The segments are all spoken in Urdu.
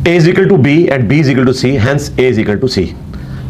A is equal to B and B is equal to C, hence A is equal to C।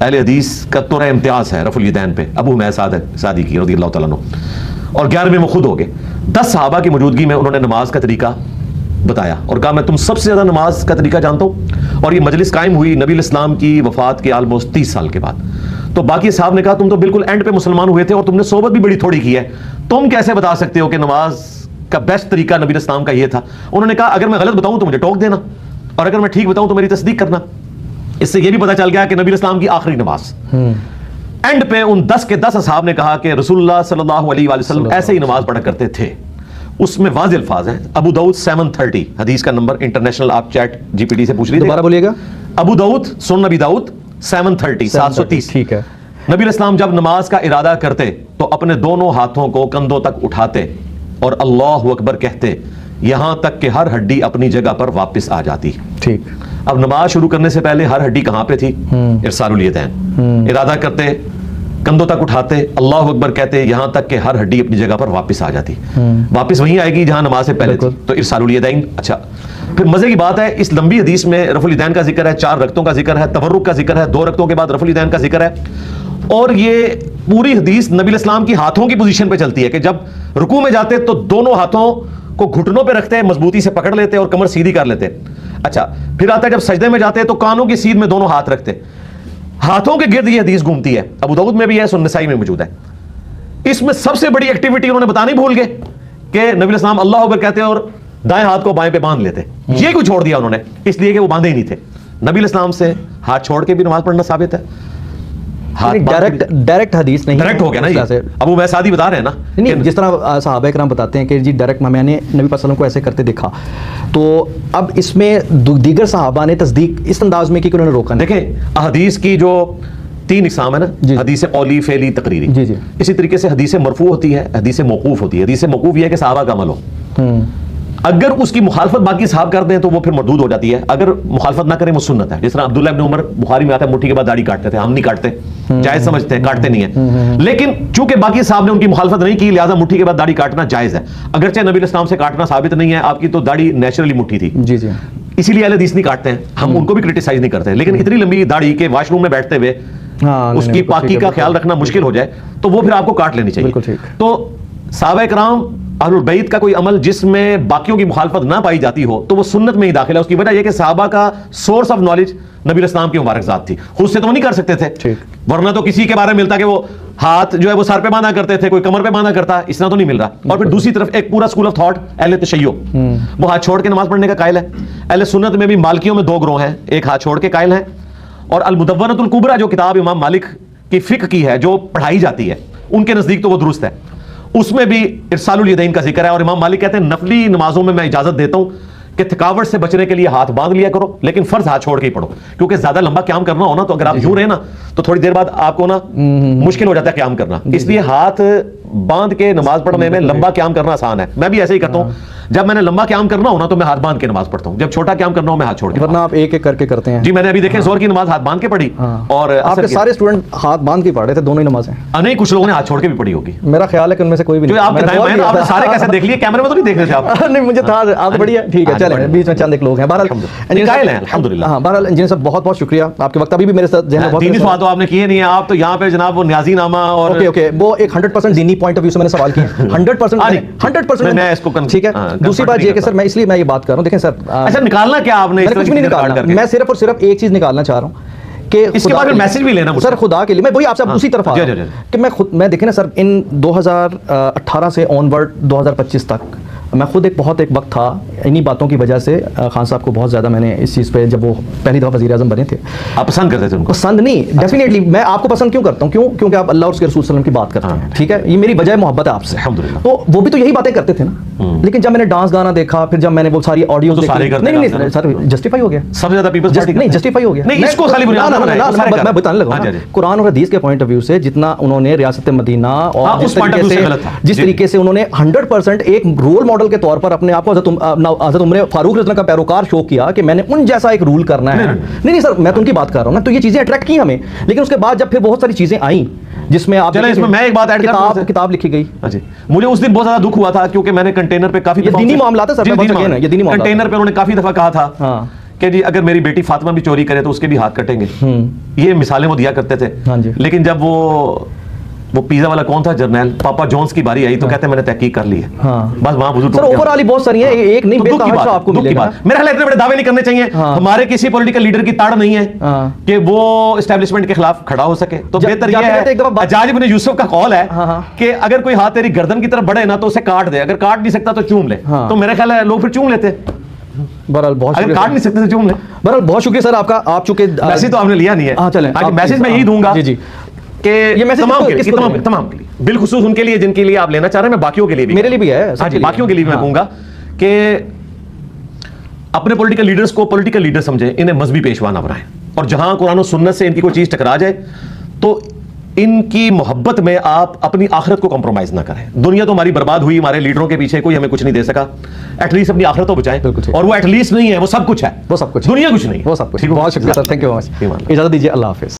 اہل حدیث کا طور امتیاز ہے رفع الیدین پہ، ابو حمید سعدی کی رضی اللہ تعالیٰ عنہ، اور 11ویں وہ خود ہو گئے. 10 صحابہ کی موجودگی میں انہوں نے نماز کا طریقہ بتایا اور کہا میں تم سب سے زیادہ نماز کا طریقہ جانتا ہوں. اور یہ مجلس قائم ہوئی نبی الاسلام کی وفات کے آلموسٹ 30 سال کے بعد. تو باقی صاحب نے کہا تم تو بالکل اینڈ پہ مسلمان ہوئے تھے اور تم نے صحبت بھی بڑی تھوڑی کی ہے، تم کیسے بتا سکتے ہو کہ نماز کا بیسٹ طریقہ نبی الاسلام کا یہ تھا؟ انہوں نے کہا اگر میں غلط بتاؤں تو مجھے ٹوک دینا، اور اگر میں ٹھیک بتاؤں تو میری تصدیق کرنا. اس سے یہ بھی پتا چل گیا کہ نبی الاسلام کی آخری نماز. اینڈ پہ ان 10 کے 10 اصحاب نے کہا کہ رسول اللہ صلی اللہ علیہ وآلہ وسلم ایسے ہی نماز پڑھا کرتے تھے. اس میں واضح الفاظ ہیں. ابو داؤد 730 حدیث کا نمبر انٹرنیشنل، آپ چیٹ جی پی ٹی سے پوچھ لیجیے. دوبارہ بولیے گا. ابو داؤد سنن نبی داؤد 730. ٹھیک ہے. نبی الاسلام جب نماز کا ارادہ کرتے تو اپنے دونوں ہاتھوں کو کندھوں تک اٹھاتے اور اللہ اکبر کہتے یہاں تک کہ ہر ہڈی اپنی جگہ پر واپس آ جاتی. ٹھیک. اب نماز شروع کرنے سے پہلے ہر ہڈی کہاں پہ تھی؟ ارسال الیدین. ارادہ کرتے کندھوں تک اٹھاتے اللہ اکبر کہتے یہاں تک کہ ہر ہڈی اپنی جگہ پر واپس آ جاتی. واپس وہیں آئے گی جہاں نماز سے پہلے تھی. تو ارسال الیدین. اچھا پھر مزے کی بات ہے اس لمبی حدیث میں رفع الیدین کا ذکر ہے، 4 رکعتوں کا ذکر ہے، تورک کا ذکر ہے، 2 رکعتوں کے بعد رفع الیدین کا ذکر ہے. اور یہ پوری حدیث نبی الاسلام کی ہاتھوں کی پوزیشن پہ چلتی ہے کہ جب رکوع میں جاتے تو دونوں ہاتھوں کو گھٹنوں پہ رکھتے، مضبوطی سے پکڑ لیتے اور کمر سیدھی کر لیتے. اچھا پھر آتا ہے جب سجدے میں جاتے تو کانوں کی سیدھ میں دونوں ہاتھ رکھتے. ہاتھوں کے گرد یہ حدیث گھومتی ہے. ابو داؤد میں بھی ہے، سنن نسائی میں موجود ہے. اس میں سب سے بڑی ایکٹیویٹی انہوں نے بتانی بھول گئے کہ نبی الاسلام اللہ اکبر کہتے اور دائیں ہاتھ کو بائیں پہ باندھ لیتے. یہ کچھ چھوڑ دیا انہوں نے اس لیے کہ وہ باندھے ہی نہیں تھے. نبی الاسلام سے ہاتھ چھوڑ کے بھی نماز پڑھنا ثابت ہے. ڈائریکٹ حدیث نہیں، ڈائریکٹ ہو گیا نا. ابو حمید سعدی بتا رہے ہیں نا، نہیں جس طرح صحابہ کرام بتاتے ہیں کہ جی ڈائریکٹ میں نے نبی صلی اللہ علیہ وسلم کو ایسے کرتے دیکھا. تو اب اس میں دیگر صحابہ نے تصدیق اس انداز میں کی کہ انہوں نے روکا. دیکھیں احادیث کی جو 3 اقسام ہے نا، حدیث قولی، فعلی، تقریری. جی جی. اسی طریقے سے حدیث مرفوع ہوتی ہے، حدیث موقوف ہوتی ہے. حدیث موقوف یہ ہے کہ صحابہ کا عمل ہو. اگر اس کی مخالفت باقی صحابہ کر دیں تو وہ پھر مردود ہو جاتی ہے. اگر مخالفت نہ کریں وہ سنت ہے. جس طرح عبداللہ ابن عمر بخاری میں آتا ہے مٹھی کے بعد داڑھی کاٹتے تھے، ہم نہیں کاٹتے، جائز سمجھتے ہیں، کاٹتے نہیں ہیں. لیکن چونکہ باقی صاحب نے ان کی مخالفت نہیں کی لہٰذا مٹھی کے بعد داڑھی کاٹنا جائز ہے. اگرچہ نبی الاسلام سے کاٹنا ثابت نہیں ہے، آپ کی تو داڑھی نیچرلی مٹھی تھی. جی جی. اسی لیے اہل حدیث نہیں کاٹتے ہیں، ہم ان کو بھی کرٹیسائز نہیں کرتے. لیکن اتنی لمبی داڑھی کے واش روم میں بیٹھتے ہوئے اس کی پاکی کا خیال رکھنا مشکل ہو جائے تو وہ پھر آپ کو کاٹ لینی چاہیے. تو صحابہ کرام اہل البیت کا کوئی عمل جس میں باقیوں کی مخالفت نہ پائی جاتی ہو تو وہ سنت میں ہی داخل ہے. اس کی وجہ یہ کہ صحابہ کا سورس آف نالج نبی الاسلام کی مبارک ذات تھی، خود سے تو نہیں کر سکتے تھے. ورنہ تو کسی کے بارے میں ملتا کہ وہ ہاتھ جو ہے وہ سر پہ باندھا کرتے تھے، کوئی کمر پہ باندھا کرتا، اس طرح تو نہیں مل رہا. اور پھر دوسری طرف ایک پورا اسکول آف تھاٹ اہل تشیع، وہ ہاتھ چھوڑ کے نماز پڑھنے کا قائل ہے. اہل سنت میں بھی مالکیوں میں 2 گروہ ہیں، ایک ہاتھ چھوڑ کے قائل ہیں، اور المدونۃ الکبریٰ جو کتاب امام مالک کی فقہ کی ہے جو پڑھائی جاتی ہے ان کے نزدیک تو وہ درست ہے. اس میں بھی ارسال الیدین کا ذکر ہے. اور امام مالک کہتے ہیں نفلی نمازوں میں اجازت دیتا ہوں کہ تھکاوٹ سے بچنے کے لیے ہاتھ باندھ لیا کرو، لیکن فرض ہاتھ چھوڑ کے ہی پڑھو. کیونکہ زیادہ لمبا قیام کرنا ہو نا تو اگر آپ یوں رہے نا تو تھوڑی دیر بعد آپ کو نا مشکل ہو جاتا ہے قیام کرنا. اس لیے ہاتھ باندھ کے نماز پڑھنے میں لمبا قیام کرنا آسان ہے. میں بھی ایسے ہی کرتا ہوں، جب میں نے لمبا قیام کرنا ہو نا تو میں ہاتھ باندھ کے نماز پڑھتا ہوں، جب چھوٹا قیام کرنا ہو میں ہاتھ چھوڑ کے. ورنہ آپ ایک ایک کر کے کرتے ہیں. جی میں نے ابھی دیکھیں زور کی نماز ہاتھ باندھ کے پڑھی اور آپ کے سارے اسٹوڈنٹ ہاتھ باندھ کے پڑھ رہے تھے دونوں ہی نمازیں. نہیں کچھ لوگوں نے ہاتھ چھوڑ کے بھی پڑھی ہوگی. میرا خیال ہے کہ ان میں سے کوئی بھی نہیں. آپ کے دائیں بائیں آپ نے سارے کیسے دیکھ لیے؟ کیمرے میں تو نہیں دیکھ رہے تھے آپ؟ نہیں مجھے تھا آپ بڑھیا. ٹھیک ہے چلیں، بیچ میں چند ایک لوگ ہیں. بہرحال الحمدللہ. ہاں بہرحال انجینئر صاحب بہت بہت شکریہ آپ کے وقت ابھی بھی میرے ساتھ ذہن میں بہت دینی سوال تو آپ نے کیے نہیں ہیں. آپ تو یہاں پہ جناب وہ نیازی نامہ اور اوکے وہ ایک 100% دینی پوائنٹ آف ویو سے میں نے سوال کیا. 100% میں اس کو ٹھیک ہے. دوسری بات یہ کہ سر میں اس لیے میں یہ بات کر رہا ہوں، دیکھیں سر اچھا نکالنا کیا آپ نے؟ کچھ بھی نہیں نکالنا، میں صرف اور صرف ایک چیز نکالنا چاہ رہا ہوں کہ اس کے بعد میسج بھی لینا سر خدا کے لیے. میں وہی آپ سے اسی طرف آ رہا ہوں کہ میں دیکھیں نا سر ان 2018 سے آن ورڈ 2025 تک میں خود ایک وقت تھا انہی باتوں کی وجہ سے خان صاحب کو بہت زیادہ میں نے اس چیز پہ جب وہ پہلی دفعہ وزیر اعظم بنے تھے. آپ پسند کرتے تھے ان کو؟ پسند نہیں، ڈیفینیٹلی میں آپ کو پسند کیوں کرتا ہوں؟ کیونکہ آپ اللہ اور اس کے رسول صلی اللہ علیہ وسلم کی بات کرتے ہیں. ٹھیک ہے، یہ میری وجہ محبت ہے آپ سے. تو وہ بھی تو یہی باتیں کرتے تھے نا. لیکن جب میں نے ڈانس گانا دیکھا، پھر جب میں نے وہ ساری آڈیوز نہیں سر جسٹیفائی ہو گیا. سب سے زیادہ پیپلز پارٹی نہیں جسٹیفائی ہو گیا. نہیں اس کو خالی میں بتانے لگا قرآن اور حدیث کے پوائنٹ آف ویو سے جتنا انہوں نے ریاست مدینہ اور جس طریقے سے انہوں نے 100% ایک رول ماڈل کے طور پر اپنے آپ کو حضرت عمر فاروق رضی اللہ کا پیروکار شو کیا کہ میں نے ان جیسا ایک رول کرنا ہے. نہیں سر میں تو ان کی بات کر رہا ہوں نا. تو یہ چیزیں اٹریکٹ کی ہمیں، لیکن اس کے بعد جب پھر بہت ساری چیزیں آئیں جس میں آپ میں ایک بات ایڈ کرتا کتاب لکھی گئی. مجھے اس دن بہت زیادہ دکھ ہوا تھا کیونکہ میں نے کنٹینر پہ کافی دینی معاملات ہے سر، کنٹینر پہ انہوں نے کافی دفعہ کہا تھا کہ جی اگر میری بیٹی فاطمہ بھی چوری کرے تو اس کے بھی ہاتھ کٹیں گے. یہ مثالیں وہ دیا کرتے تھے. لیکن جب وہ پیزا والا کون تھا جرنیل پاپا جونز کی باری آئی تو کہتے ہیں میں نے تحقیق کر لی ہے. بس وہاں وضو سر اوور والی بہت ساری ہیں, ایک نہیں بے تحاشا آپ کو ملے گا. میرا خیال ہے اتنے بڑے دعوے نہیں کرنے چاہیے. ہمارے کسی پولیٹیکل لیڈر کی تاڑ نہیں ہے کہ وہ اسٹیبلشمنٹ کے خلاف کھڑا ہو سکے. تو بہتر یہ ہے, حجاج بن یوسف کا قول ہے کہ اگر کوئی ہاتھ تیری گردن کی طرف بڑھے نا تو اسے کاٹ دے, اگر کاٹ نہیں سکتا تو چوم لے. تو میرا خیال ہے لوگ پھر چوم لیتے. بہرحال بہت اگر کاٹ نہیں سکتے تو چوم لے. بہرحال بہت شکریہ سر آپ کا. آپ چونکہ میسج تو آپ نے لیا نہیں ہے. ہاں چلیں میسج میں یہی دوں گا جی کہ تمام کے لیے بالخصوص ان کے لیے جن کے لیے آپ لینا چاہ رہے ہیں, میں باقیوں کے لیے بھی, میرے لیے بھی ہے, باقیوں کے لیے میں کہوں گا کہ اپنے پولیٹیکل لیڈرز کو پولیٹیکل لیڈر سمجھیں, انہیں مذہبی پیشوا نہ بنائیں, اور جہاں قرآن و سنت سے ان کی کوئی چیز ٹکرا جائے تو ان کی محبت میں آپ اپنی آخرت کو کمپرومائز نہ کریں. دنیا تو ہماری برباد ہوئی, ہمارے لیڈروں کے پیچھے کوئی ہمیں کچھ نہیں دے سکا, ایٹ لیسٹ اپنی آخرت تو بچائیں. اور وہ ایٹ لیسٹ نہیں ہے, وہ سب کچھ ہے, وہ سب کچھ دنیا کچھ نہیں, وہ سب کچھ. بہت شکریہ سر, تھینک یو ویری مچ. اجازت دیجیے, اللہ حافظ.